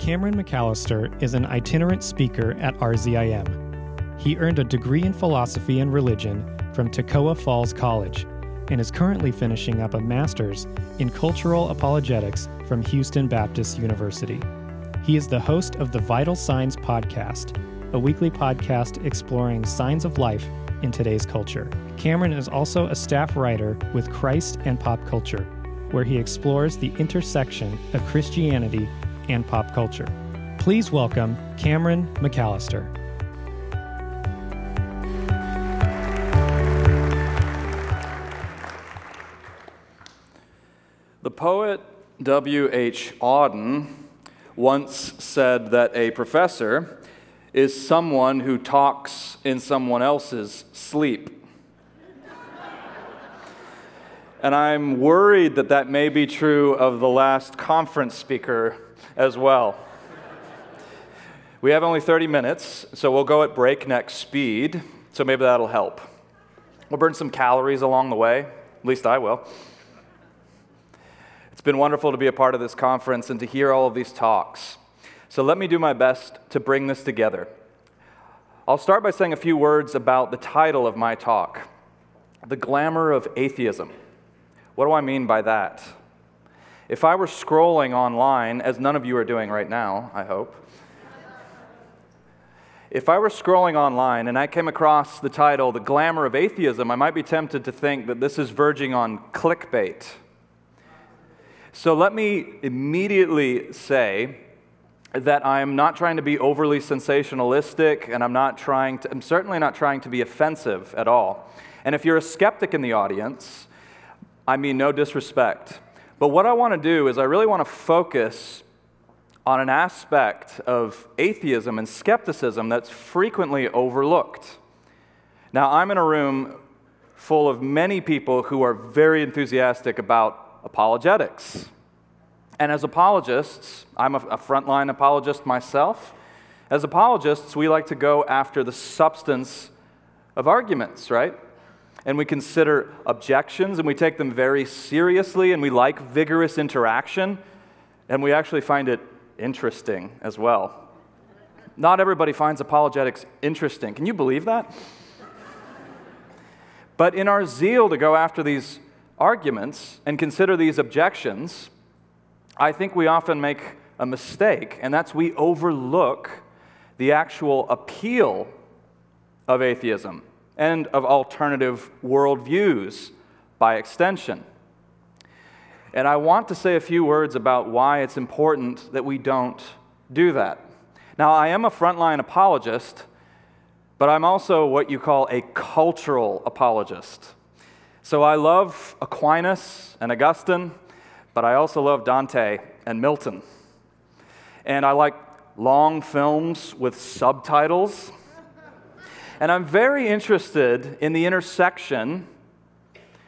Cameron McAllister is an itinerant speaker at RZIM. He earned a degree in philosophy and religion from Toccoa Falls College and is currently finishing up a master's in cultural apologetics from Houston Baptist University. He is the host of the Vital Signs podcast, a weekly podcast exploring signs of life in today's culture. Cameron is also a staff writer with Christ and Pop Culture, where he explores the intersection of Christianity and pop culture. Please welcome Cameron McAllister. The poet W.H. Auden once said that a professor is someone who talks in someone else's sleep. And I'm worried that that may be true of the last conference speaker as well. We have only 30 minutes, so we'll go at breakneck speed, so maybe that'll help. We'll burn some calories along the way, at least I will. It's been wonderful to be a part of this conference and to hear all of these talks. So let me do my best to bring this together. I'll start by saying a few words about the title of my talk, The Glamour of Atheism. What do I mean by that? If I were scrolling online, as none of you are doing right now, I hope. If I were scrolling online and I came across the title, The Glamour of Atheism, I might be tempted to think that this is verging on clickbait. So let me immediately say that I'm not trying to be overly sensationalistic, and I'm certainly not trying to be offensive at all. And if you're a skeptic in the audience, I mean no disrespect. But what I want to do is I really want to focus on an aspect of atheism and skepticism that's frequently overlooked. Now, I'm in a room full of many people who are very enthusiastic about apologetics. And as apologists, I'm a frontline apologist myself. As apologists, we like to go after the substance of arguments, right? And we consider objections, and we take them very seriously, and we like vigorous interaction, and we actually find it interesting as well. Not everybody finds apologetics interesting. Can you believe that? But in our zeal to go after these arguments and consider these objections, I think we often make a mistake, and that's we overlook the actual appeal of atheism and of alternative worldviews by extension. And I want to say a few words about why it's important that we don't do that. Now, I am a frontline apologist, but I'm also what you call a cultural apologist. So I love Aquinas and Augustine, but I also love Dante and Milton. And I like long films with subtitles. And I'm very interested in the intersection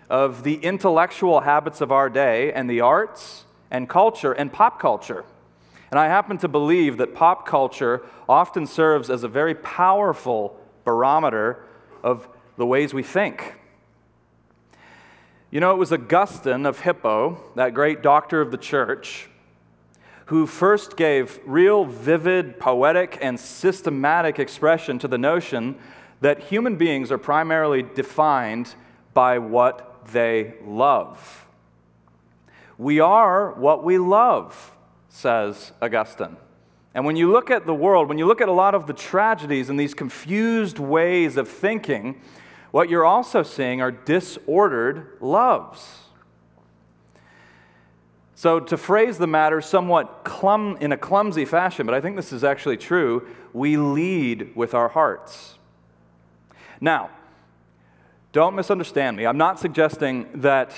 of the intellectual habits of our day and the arts and culture and pop culture. And I happen to believe that pop culture often serves as a very powerful barometer of the ways we think. You know, it was Augustine of Hippo, that great doctor of the church, who first gave real vivid, poetic, and systematic expression to the notion that human beings are primarily defined by what they love. We are what we love, says Augustine. And when you look at the world, when you look at a lot of the tragedies and these confused ways of thinking, what you're also seeing are disordered loves. So to phrase the matter somewhat in a clumsy fashion, but I think this is actually true, we lead with our hearts. Now, don't misunderstand me. I'm not suggesting that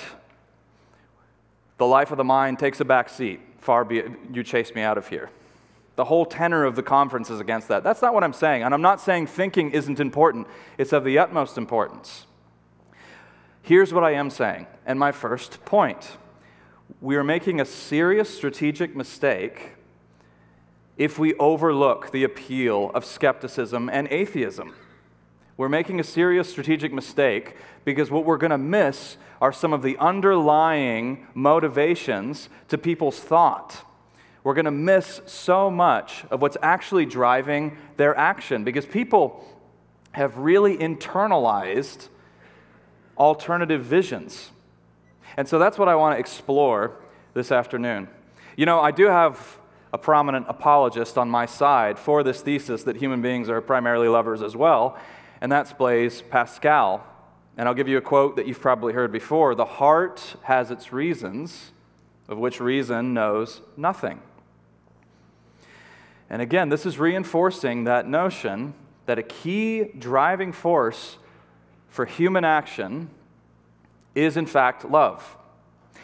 the life of the mind takes a back seat. Far be it you chase me out of here. The whole tenor of the conference is against that. That's not what I'm saying. And I'm not saying thinking isn't important. It's of the utmost importance. Here's what I am saying, and my first point. We are making a serious strategic mistake if we overlook the appeal of skepticism and atheism. We're making a serious strategic mistake because what we're going to miss are some of the underlying motivations to people's thought. we're going to miss so much of what's actually driving their action, because people have really internalized alternative visions. And so that's what I want to explore this afternoon. You know, I do have a prominent apologist on my side for this thesis that human beings are primarily lovers as well, and that's Blaise Pascal. And I'll give you a quote that you've probably heard before: "The heart has its reasons, of which reason knows nothing." And again, this is reinforcing that notion that a key driving force for human action is, in fact, love.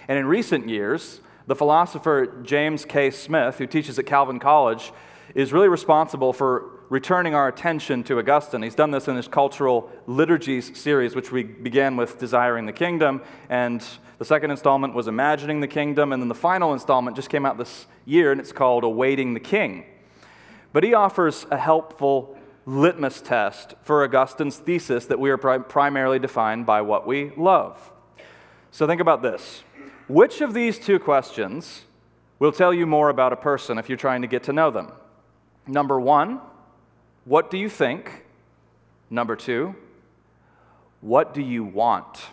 And in recent years, the philosopher James K. Smith, who teaches at Calvin College, is really responsible for returning our attention to Augustine. He's done this in his Cultural Liturgies series, which we began with Desiring the Kingdom, and the second installment was Imagining the Kingdom, and then the final installment just came out this year, and it's called Awaiting the King. But he offers a helpful litmus test for Augustine's thesis that we are primarily defined by what we love. So think about this. Which of these two questions will tell you more about a person if you're trying to get to know them? Number one, what do you think? Number two, what do you want?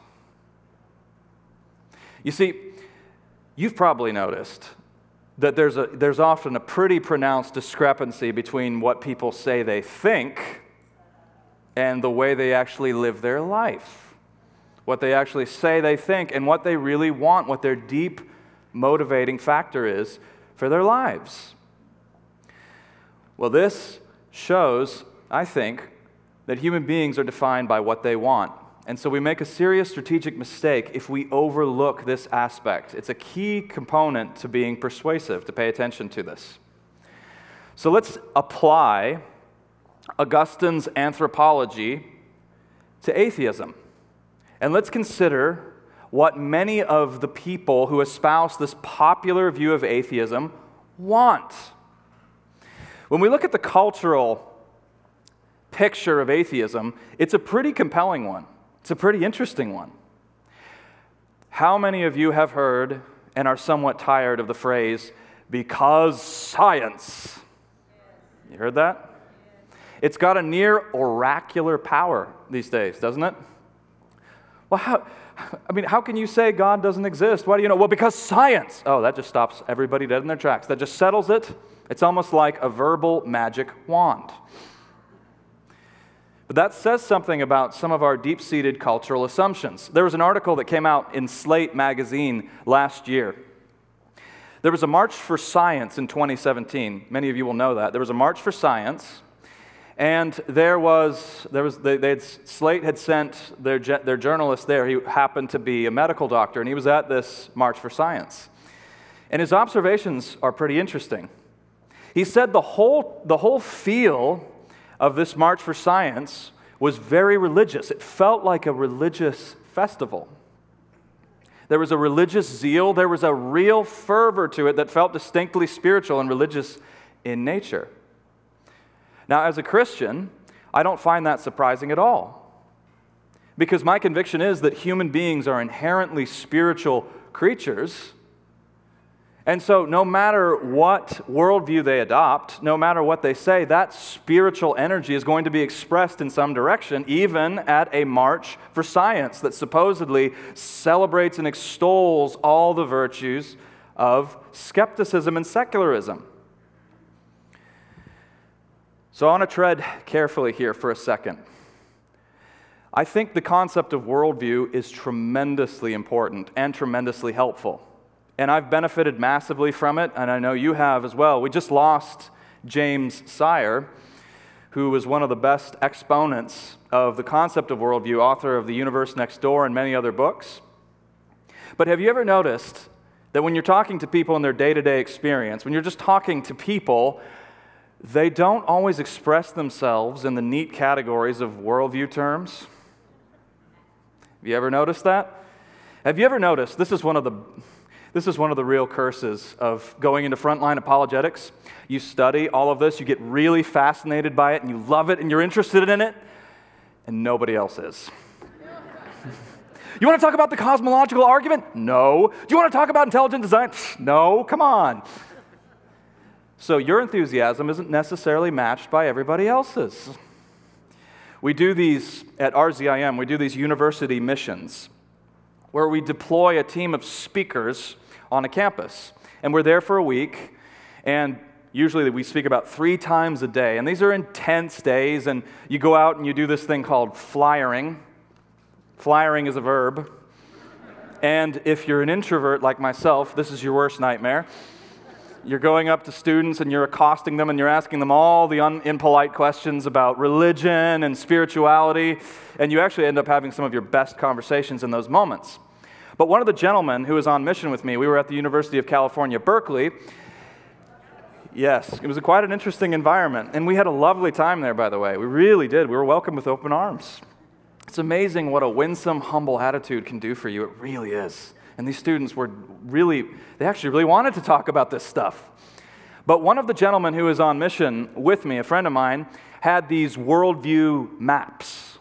You see, you've probably noticed that there's often a pretty pronounced discrepancy between what people say they think and the way they actually live their life. What they actually say they think and what they really want, what their deep motivating factor is for their lives. Well, this shows, I think, that human beings are defined by what they want. And so we make a serious strategic mistake if we overlook this aspect. It's a key component to being persuasive, to pay attention to this. So let's apply Augustine's anthropology to atheism. And let's consider what many of the people who espouse this popular view of atheism want. When we look at the cultural picture of atheism, it's a pretty compelling one. It's a pretty interesting one. How many of you have heard and are somewhat tired of the phrase, "because science"? You heard that? It's got a near oracular power these days, doesn't it? Well, how can you say God doesn't exist? Why do you know? Well, because science. Oh, that just stops everybody dead in their tracks. That just settles it. It's almost like a verbal magic wand. But that says something about some of our deep-seated cultural assumptions. There was an article that came out in Slate magazine last year. There was a March for Science in 2017. Many of you will know that. There was a March for Science, and Slate had sent their journalist there. He happened to be a medical doctor, and he was at this March for Science. And his observations are pretty interesting. He said the whole feel of this March for Science was very religious. It felt like a religious festival. There was a religious zeal. There was a real fervor to it that felt distinctly spiritual and religious in nature. Now, as a Christian, I don't find that surprising at all, because my conviction is that human beings are inherently spiritual creatures. And so no matter what worldview they adopt, no matter what they say, that spiritual energy is going to be expressed in some direction, even at a March for Science that supposedly celebrates and extols all the virtues of skepticism and secularism. So I want to tread carefully here for a second. I think the concept of worldview is tremendously important and tremendously helpful. And I've benefited massively from it, and I know you have as well. We just lost James Sire, who was one of the best exponents of the concept of worldview, author of The Universe Next Door and many other books. But have you ever noticed that when you're talking to people in their day-to-day experience, when you're just talking to people, they don't always express themselves in the neat categories of worldview terms? Have you ever noticed that? Have you ever noticed, this is one of the real curses of going into frontline apologetics. You study all of this, you get really fascinated by it, and you love it, and you're interested in it, and nobody else is. You want to talk about the cosmological argument? No. Do you want to talk about intelligent design? No, come on. So your enthusiasm isn't necessarily matched by everybody else's. We do these, at RZIM, we do these university missions where we deploy a team of speakers on a campus. And we're there for a week, and usually we speak about 3 times a day. And these are intense days, and you go out and you do this thing called flyering. Flyering is a verb. And if you're an introvert like myself, this is your worst nightmare. You're going up to students and you're accosting them and you're asking them all the impolite questions about religion and spirituality, and you actually end up having some of your best conversations in those moments. But one of the gentlemen who was on mission with me, we were at the University of California, Berkeley. Yes, it was quite an interesting environment, and we had a lovely time there, by the way. We really did. We were welcomed with open arms. It's amazing what a winsome, humble attitude can do for you. It really is. And these students they actually really wanted to talk about this stuff. But one of the gentlemen who was on mission with me, a friend of mine, had these worldview maps.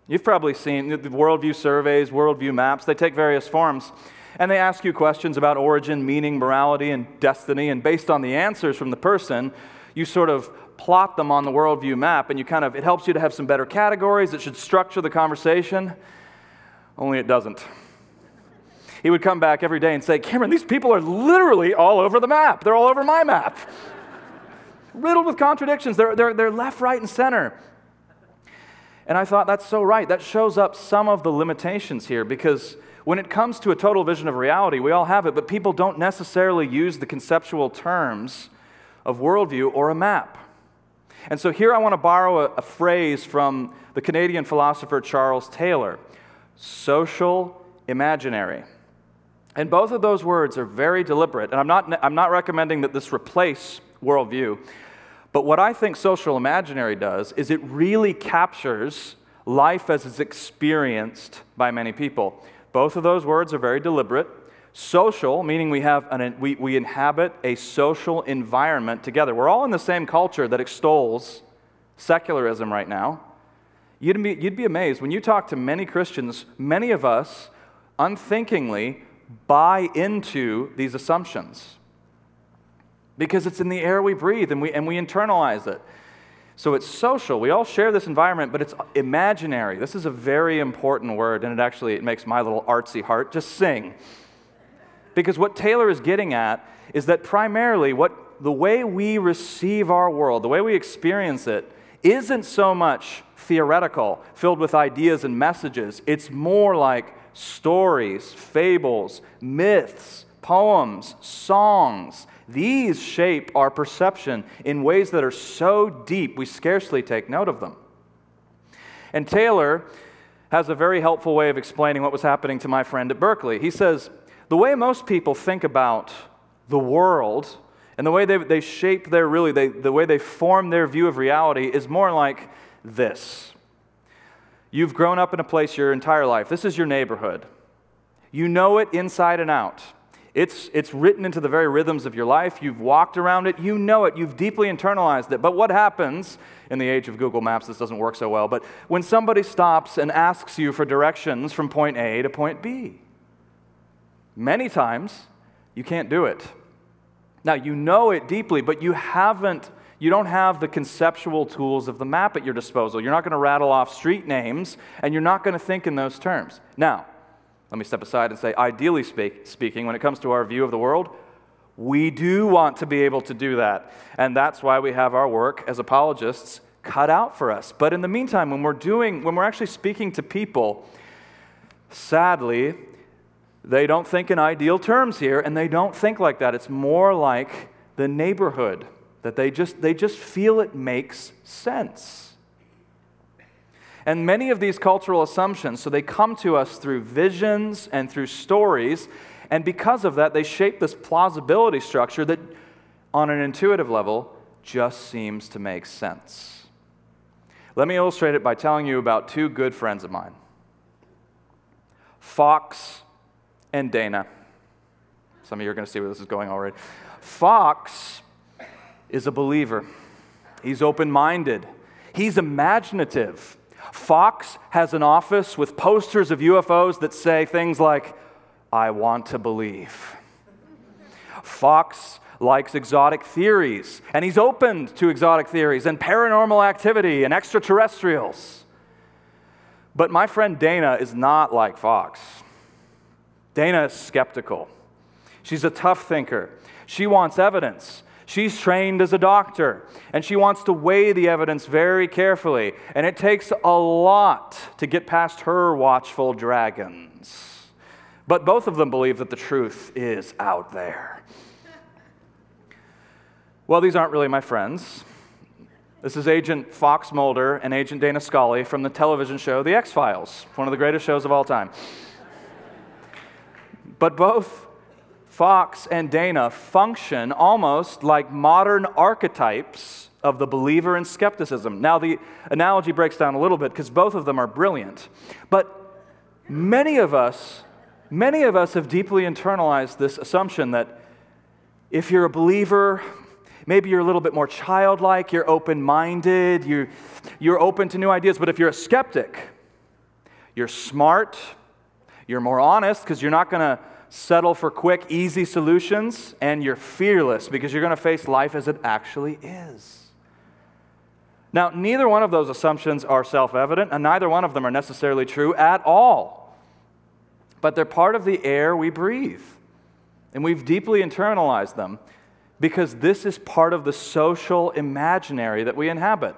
You've probably seen the worldview surveys, worldview maps. They take various forms, and they ask you questions about origin, meaning, morality, and destiny. And based on the answers from the person, you sort of plot them on the worldview map, and it helps you to have some better categories. It should structure the conversation, only it doesn't. He would come back every day and say, Cameron, these people are literally all over the map. They're all over my map. Riddled with contradictions. They're left, right, and center. And I thought, that's so right. That shows up some of the limitations here, because when it comes to a total vision of reality, we all have it, but people don't necessarily use the conceptual terms of worldview or a map. And so here I want to borrow a phrase from the Canadian philosopher Charles Taylor, social imaginary. And both of those words are very deliberate, and I'm not recommending that this replace worldview, but what I think social imaginary does is it really captures life as it's experienced by many people. Both of those words are very deliberate. Social, meaning we inhabit a social environment together. We're all in the same culture that extols secularism right now. You'd be amazed. When you talk to many Christians, many of us unthinkingly buy into these assumptions because it's in the air we breathe and we internalize it. So it's social. We all share this environment, but it's imaginary. This is a very important word, and it makes my little artsy heart just sing. Because what Taylor is getting at is that primarily the way we receive our world, the way we experience it, isn't so much theoretical, filled with ideas and messages. It's more like stories, fables, myths, poems, songs. These shape our perception in ways that are so deep we scarcely take note of them. And Taylor has a very helpful way of explaining what was happening to my friend at Berkeley. He says, the way most people think about the world and the way they shape the way they form their view of reality is more like this. You've grown up in a place your entire life. This is your neighborhood. You know it inside and out. It's written into the very rhythms of your life. You've walked around it. You know it. You've deeply internalized it. But what happens in the age of Google Maps, this doesn't work so well, but when somebody stops and asks you for directions from point A to point B, many times you can't do it. Now, you know it deeply, but you don't have the conceptual tools of the map at your disposal. You're not going to rattle off street names, and you're not going to think in those terms. Now, let me step aside and say, ideally speaking, when it comes to our view of the world, we do want to be able to do that. And that's why we have our work as apologists cut out for us. But in the meantime, when we're actually speaking to people, sadly, they don't think in ideal terms here, and they don't think like that. It's more like the neighborhood, that they just feel it makes sense. And many of these cultural assumptions, so they come to us through visions and through stories, and because of that, they shape this plausibility structure that, on an intuitive level, just seems to make sense. Let me illustrate it by telling you about 2 good friends of mine, Fox and Dana. Some of you are going to see where this is going already. Fox is a believer. He's open-minded. He's imaginative. Fox has an office with posters of UFOs that say things like, I want to believe. Fox likes exotic theories, and he's open to exotic theories and paranormal activity and extraterrestrials. But my friend Dana is not like Fox. Dana is skeptical. She's a tough thinker. She wants evidence. She's trained as a doctor, and she wants to weigh the evidence very carefully, and it takes a lot to get past her watchful dragons. But both of them believe that the truth is out there. Well, these aren't really my friends. This is Agent Fox Mulder and Agent Dana Scully from the television show The X-Files, one of the greatest shows of all time. But both Fox and Dana function almost like modern archetypes of the believer in skepticism. Now, the analogy breaks down a little bit because both of them are brilliant. But many of us have deeply internalized this assumption that if you're a believer, maybe you're a little bit more childlike, you're open-minded, you're open to new ideas. But if you're a skeptic, you're smart, you're more honest because you're not going to settle for quick, easy solutions, and you're fearless because you're going to face life as it actually is. Now, neither one of those assumptions are self-evident, and neither one of them are necessarily true at all. But they're part of the air we breathe, and we've deeply internalized them because this is part of the social imaginary that we inhabit.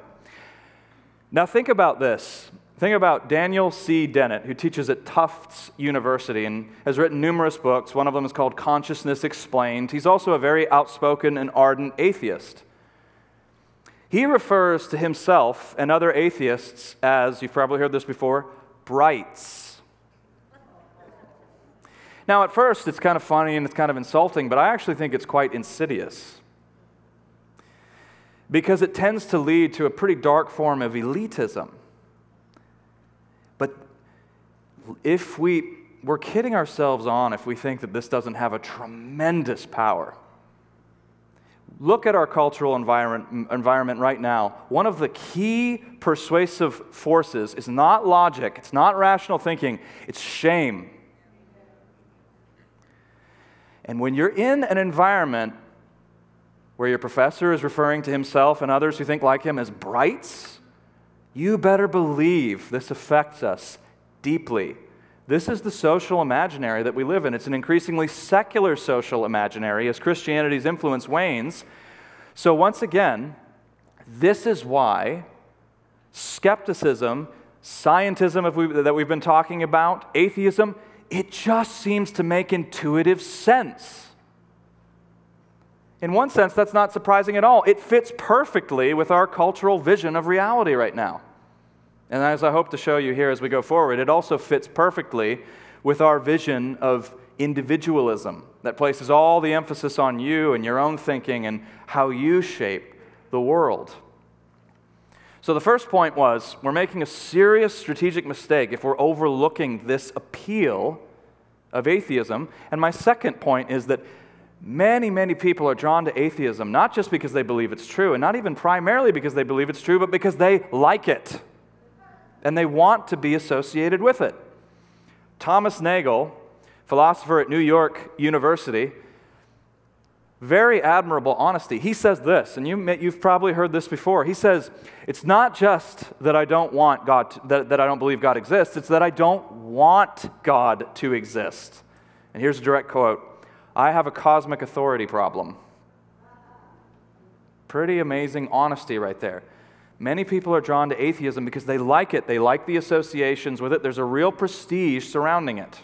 Now, think about this. Think about Daniel C. Dennett, who teaches at Tufts University and has written numerous books. One of them is called Consciousness Explained. He's also a very outspoken and ardent atheist. He refers to himself and other atheists as, you've probably heard this before, brights. Now, at first, it's kind of funny and it's kind of insulting, but I actually think it's quite insidious because it tends to lead to a pretty dark form of elitism. But if we're kidding ourselves on if we think that this doesn't have a tremendous power. Look at our cultural environment right now. One of the key persuasive forces is not logic, it's not rational thinking, it's shame. And when you're in an environment where your professor is referring to himself and others who think like him as brights, you better believe this affects us deeply. This is the social imaginary that we live in. It's an increasingly secular social imaginary as Christianity's influence wanes. So once again, this is why skepticism, scientism that we've been talking about, atheism, it just seems to make intuitive sense. In one sense, that's not surprising at all. It fits perfectly with our cultural vision of reality right now. And as I hope to show you here as we go forward, it also fits perfectly with our vision of individualism that places all the emphasis on you and your own thinking and how you shape the world. So the first point was, we're making a serious strategic mistake if we're overlooking this appeal of atheism. And my second point is that many, many people are drawn to atheism, not just because they believe it's true, and not even primarily because they believe it's true, but because they like it, and they want to be associated with it. Thomas Nagel, philosopher at New York University, very admirable honesty. He says this, and you've probably heard this before. He says, it's not just that I don't want God, that I don't believe God exists, it's that I don't want God to exist. And here's a direct quote. I have a cosmic authority problem. Pretty amazing honesty right there. Many people are drawn to atheism because they like it. They like the associations with it. There's a real prestige surrounding it.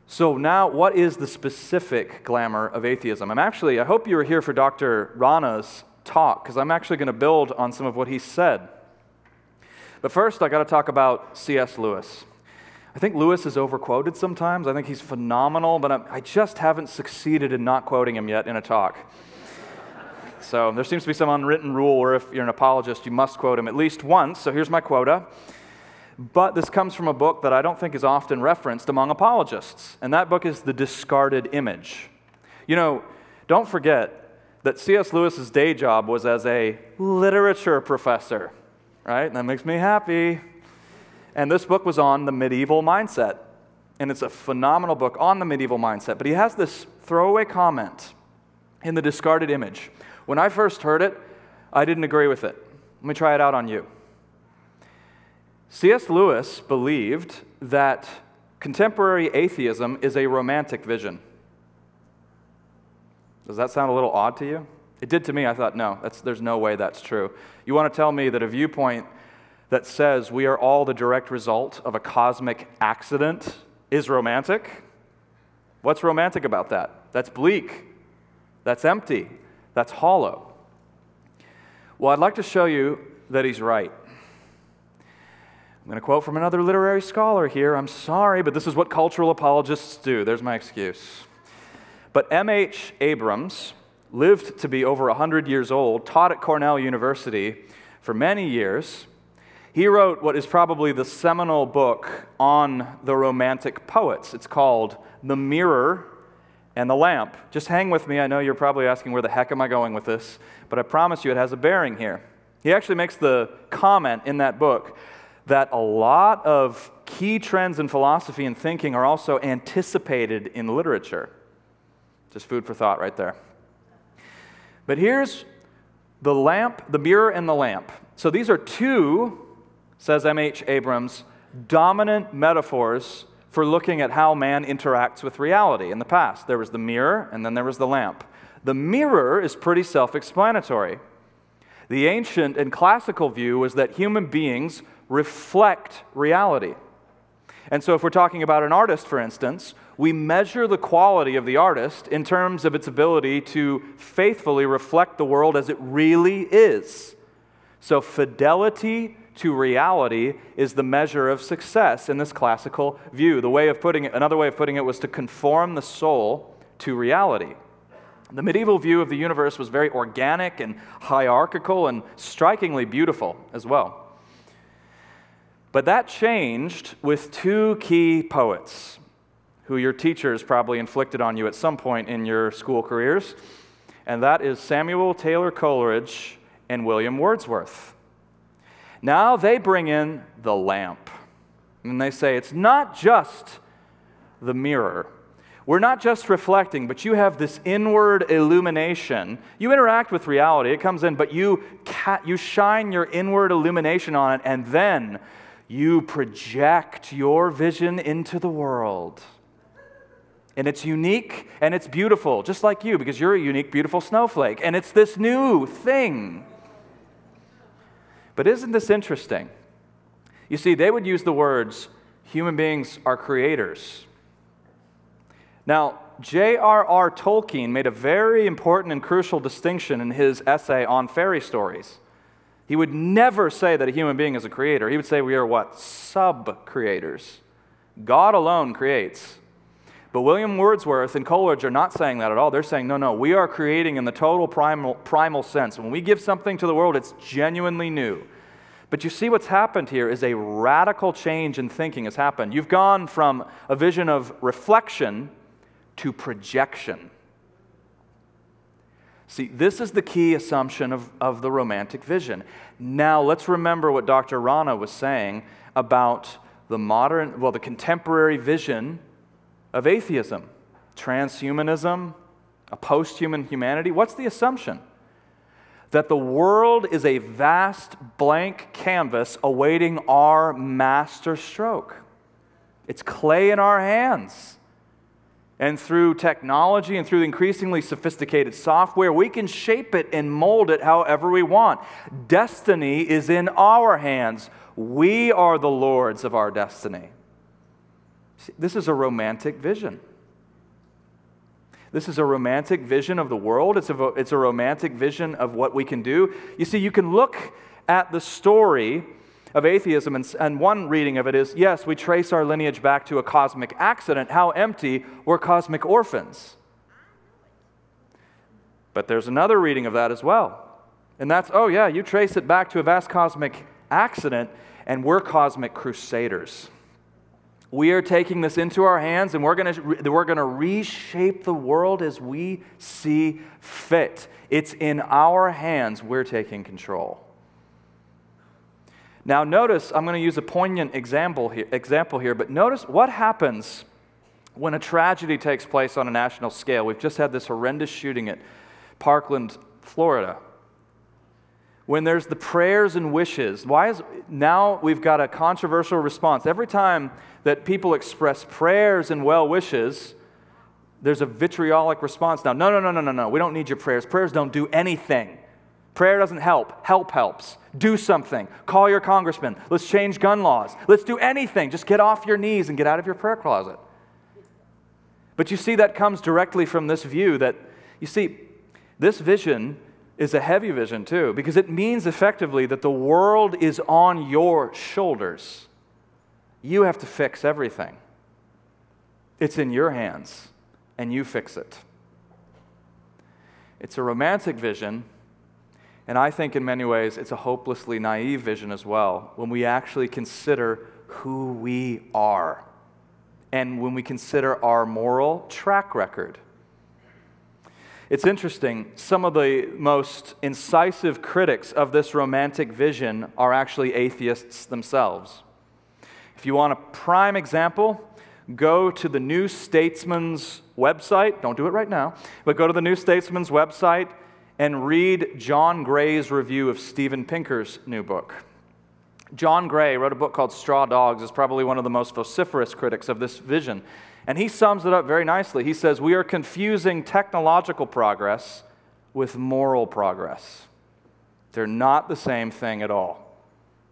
So now, what is the specific glamour of atheism? I hope you were here for Dr. Rana's talk, because I'm actually going to build on some of what he said. But first, I got to talk about C.S. Lewis. I think Lewis is overquoted sometimes. I think he's phenomenal, but I just haven't succeeded in not quoting him yet in a talk. So there seems to be some unwritten rule where if you're an apologist, you must quote him at least once. So here's my quota. But this comes from a book that I don't think is often referenced among apologists, and that book is The Discarded Image. You know, don't forget that C.S. Lewis's day job was as a literature professor, right? And that makes me happy. And this book was on the medieval mindset. And it's a phenomenal book on the medieval mindset. But he has this throwaway comment in the discarded image. When I first heard it, I didn't agree with it. Let me try it out on you. C.S. Lewis believed that contemporary atheism is a romantic vision. Does that sound a little odd to you? It did to me. I thought, no, there's no way that's true. You want to tell me that a viewpoint that says we are all the direct result of a cosmic accident is romantic? What's romantic about that? That's bleak. That's empty. That's hollow. Well, I'd like to show you that he's right. I'm going to quote from another literary scholar here. I'm sorry, but this is what cultural apologists do. There's my excuse. But M.H. Abrams lived to be over 100 years old, taught at Cornell University for many years. He wrote what is probably the seminal book on the Romantic poets. It's called The Mirror and the Lamp. Just hang with me. I know you're probably asking, where the heck am I going with this? But I promise you it has a bearing here. He actually makes the comment in that book that a lot of key trends in philosophy and thinking are also anticipated in literature. Just food for thought right there. But here's the lamp, the mirror and the lamp. So these are two, says M.H. Abrams, dominant metaphors for looking at how man interacts with reality in the past. There was the mirror, and then there was the lamp. The mirror is pretty self-explanatory. The ancient and classical view was that human beings reflect reality. And so if we're talking about an artist, for instance, we measure the quality of the artist in terms of its ability to faithfully reflect the world as it really is. So fidelity to reality is the measure of success in this classical view. Another way of putting it was to conform the soul to reality. The medieval view of the universe was very organic and hierarchical and strikingly beautiful as well. But that changed with two key poets who your teachers probably inflicted on you at some point in your school careers, and that is Samuel Taylor Coleridge and William Wordsworth. Now they bring in the lamp, and they say it's not just the mirror. We're not just reflecting, but you have this inward illumination. You interact with reality, it comes in, but you shine your inward illumination on it, and then you project your vision into the world. And it's unique and it's beautiful, just like you, because you're a unique, beautiful snowflake. And it's this new thing. But isn't this interesting? You see, they would use the words, human beings are creators. Now, J.R.R. Tolkien made a very important and crucial distinction in his essay on fairy stories. He would never say that a human being is a creator. He would say we are what? Sub-creators. God alone creates. But William Wordsworth and Coleridge are not saying that at all. They're saying, no, we are creating in the total primal sense. When we give something to the world, it's genuinely new. But you see what's happened here is a radical change in thinking has happened. You've gone from a vision of reflection to projection. See, this is the key assumption of the romantic vision. Now, let's remember what Dr. Rana was saying about the contemporary vision of atheism, transhumanism, a post-human humanity. What's the assumption? That the world is a vast blank canvas awaiting our master stroke. It's clay in our hands. And through technology and through increasingly sophisticated software, we can shape it and mold it however we want. Destiny is in our hands. We are the lords of our destiny. See, this is a romantic vision. This is a romantic vision of the world. It's a romantic vision of what we can do. You see, you can look at the story of atheism, and one reading of it is, yes, we trace our lineage back to a cosmic accident. How empty, we're cosmic orphans. But there's another reading of that as well. And that's, oh yeah, you trace it back to a vast cosmic accident, and we're cosmic crusaders. We are taking this into our hands, and we're going to reshape the world as we see fit. It's in our hands. We're taking control. Now notice, I'm going to use a poignant example here, but notice what happens when a tragedy takes place on a national scale. We've just had this horrendous shooting at Parkland, Florida. When there's the prayers and wishes, now we've got a controversial response. Every time that people express prayers and well wishes, there's a vitriolic response now. No, we don't need your prayers. Prayers don't do anything. Prayer doesn't help. Help helps. Do something. Call your congressman. Let's change gun laws. Let's do anything. Just get off your knees and get out of your prayer closet. But you see, that comes directly from this view that, you see, this vision is a heavy vision too, because it means effectively that the world is on your shoulders. You have to fix everything. It's in your hands, and you fix it. It's a romantic vision, and I think in many ways it's a hopelessly naive vision as well, when we actually consider who we are, and when we consider our moral track record. It's interesting, some of the most incisive critics of this romantic vision are actually atheists themselves. If you want a prime example, go to the New Statesman's website. Don't do it right now, but go to the New Statesman's website and read John Gray's review of Steven Pinker's new book. John Gray wrote a book called Straw Dogs. Is probably one of the most vociferous critics of this vision. And he sums it up very nicely. He says, we are confusing technological progress with moral progress. They're not the same thing at all.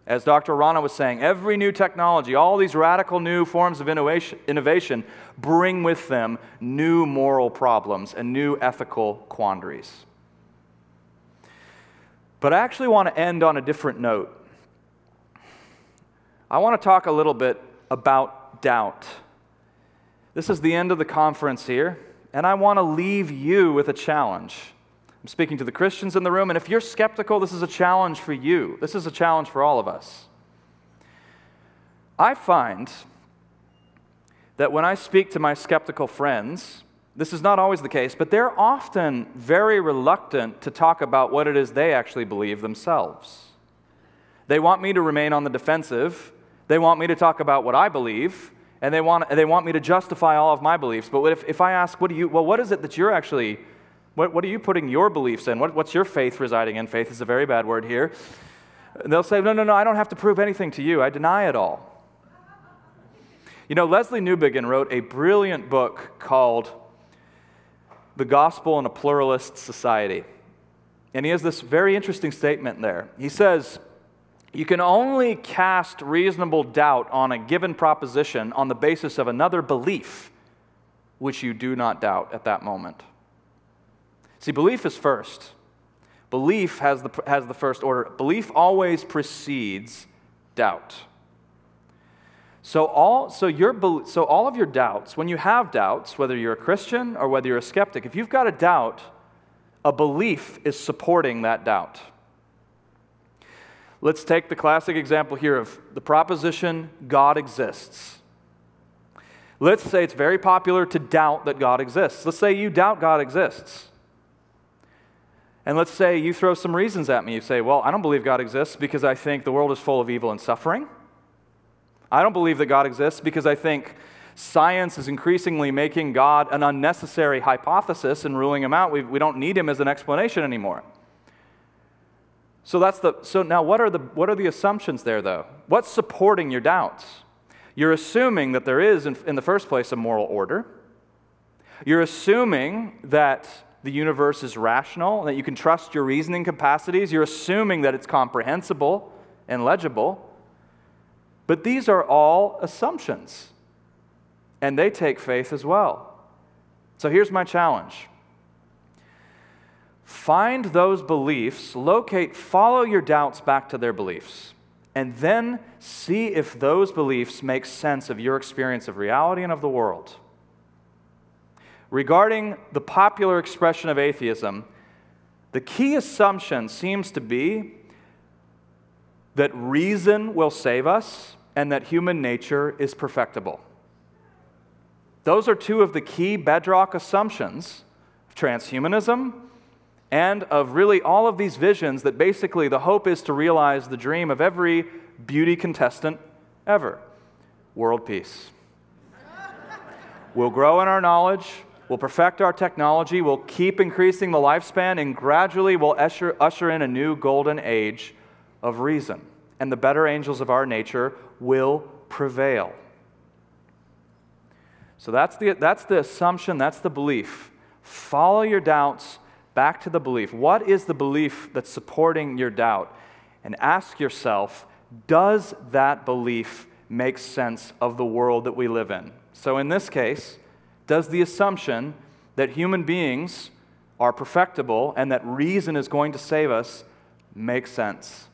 As Dr. Rana was saying, every new technology, all these radical new forms of innovation bring with them new moral problems and new ethical quandaries. But I actually want to end on a different note. I want to talk a little bit about doubt. This is the end of the conference here, and I want to leave you with a challenge. I'm speaking to the Christians in the room, and if you're skeptical, this is a challenge for you. This is a challenge for all of us. I find that when I speak to my skeptical friends, this is not always the case, but they're often very reluctant to talk about what it is they actually believe themselves. They want me to remain on the defensive. They want me to talk about what I believe, and they want me to justify all of my beliefs. But if I ask, what is it that you're actually, what are you putting your beliefs in? What's your faith residing in? Faith is a very bad word here. And they'll say, no, I don't have to prove anything to you. I deny it all. You know, Leslie Newbigin wrote a brilliant book called The Gospel in a Pluralist Society. And he has this very interesting statement there. He says, you can only cast reasonable doubt on a given proposition on the basis of another belief, which you do not doubt at that moment. See, belief is first. Belief has the first order. Belief always precedes doubt. So all of your doubts, when you have doubts, whether you're a Christian or whether you're a skeptic, if you've got a doubt, a belief is supporting that doubt. Let's take the classic example here of the proposition, God exists. Let's say it's very popular to doubt that God exists. Let's say you doubt God exists. And let's say you throw some reasons at me. You say, well, I don't believe God exists because I think the world is full of evil and suffering. I don't believe that God exists because I think science is increasingly making God an unnecessary hypothesis and ruling him out. We don't need him as an explanation anymore. So now what are the assumptions there, though? What's supporting your doubts? You're assuming that there is, in the first place, a moral order. You're assuming that the universe is rational, that you can trust your reasoning capacities. You're assuming that it's comprehensible and legible. But these are all assumptions, and they take faith as well. So here's my challenge. Find those beliefs, follow your doubts back to their beliefs, and then see if those beliefs make sense of your experience of reality and of the world. Regarding the popular expression of atheism, the key assumption seems to be that reason will save us and that human nature is perfectible. Those are two of the key bedrock assumptions of transhumanism and of really all of these visions that basically the hope is to realize the dream of every beauty contestant ever: world peace. We'll grow in our knowledge, We'll perfect our technology, we'll keep increasing the lifespan, and gradually we'll usher in a new golden age of reason. And the better angels of our nature will prevail. So that's the assumption, that's the belief. Follow your doubts back to the belief. What is the belief that's supporting your doubt? And ask yourself, does that belief make sense of the world that we live in? So in this case, does the assumption that human beings are perfectible and that reason is going to save us make sense?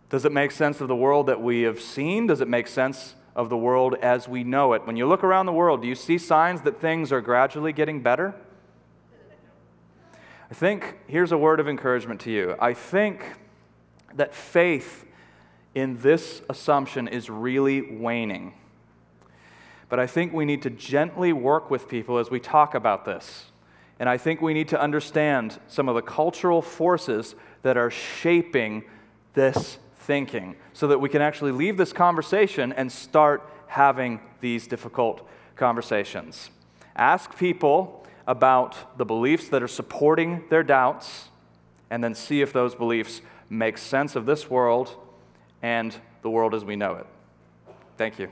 Does it make sense of the world that we have seen? Does it make sense of the world as we know it? When you look around the world, do you see signs that things are gradually getting better? I think, here's a word of encouragement to you. I think that faith in this assumption is really waning. But I think we need to gently work with people as we talk about this. And I think we need to understand some of the cultural forces that are shaping this thinking so that we can actually leave this conversation and start having these difficult conversations. Ask people about the beliefs that are supporting their doubts, and then see if those beliefs make sense of this world and the world as we know it. Thank you.